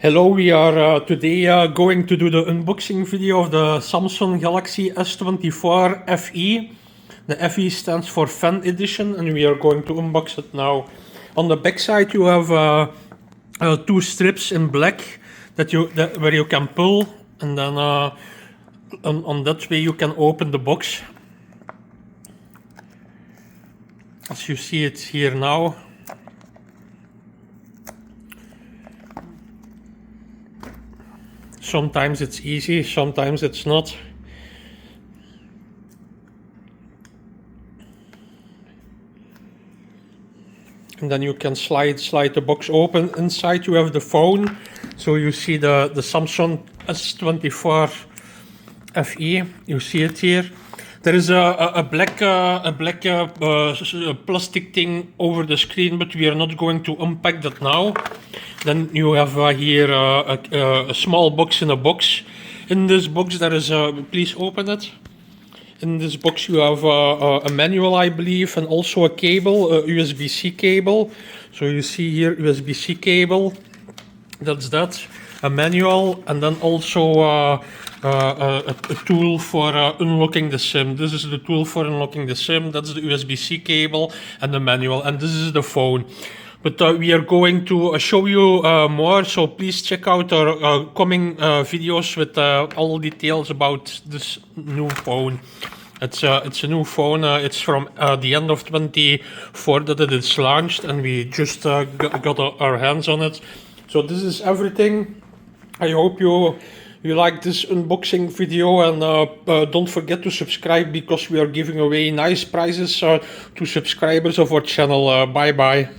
Hello, we are today going to do the unboxing video of the Samsung Galaxy S24FE. The FE stands for Fan Edition, and we are going to unbox it now. On the back side you have two strips in black where you can pull, and then on that way you can open the box. As you see it here now. Sometimes it's easy, sometimes it's not. And then you can slide the box open. Inside you have the phone. So you see the Samsung S24FE. You see it here. There is a black plastic thing over the screen, but we are not going to unpack that now. Then you have here a small box in a box. In this box there is please open it. In this box you have a manual, I believe, and also a cable, a USB-C cable. So you see here USB-C cable. That's that. A manual, and then also a tool for unlocking the SIM. This is the tool for unlocking the SIM. That's the USB-C cable and the manual, and this is the phone. But we are going to show you more, so please check out our coming videos with all details about this new phone. It's a new phone. It's from the end of 24 that it is launched, and we just got our hands on it. So this is everything. I hope you like this unboxing video, and don't forget to subscribe, because we are giving away nice prizes to subscribers of our channel. Bye bye.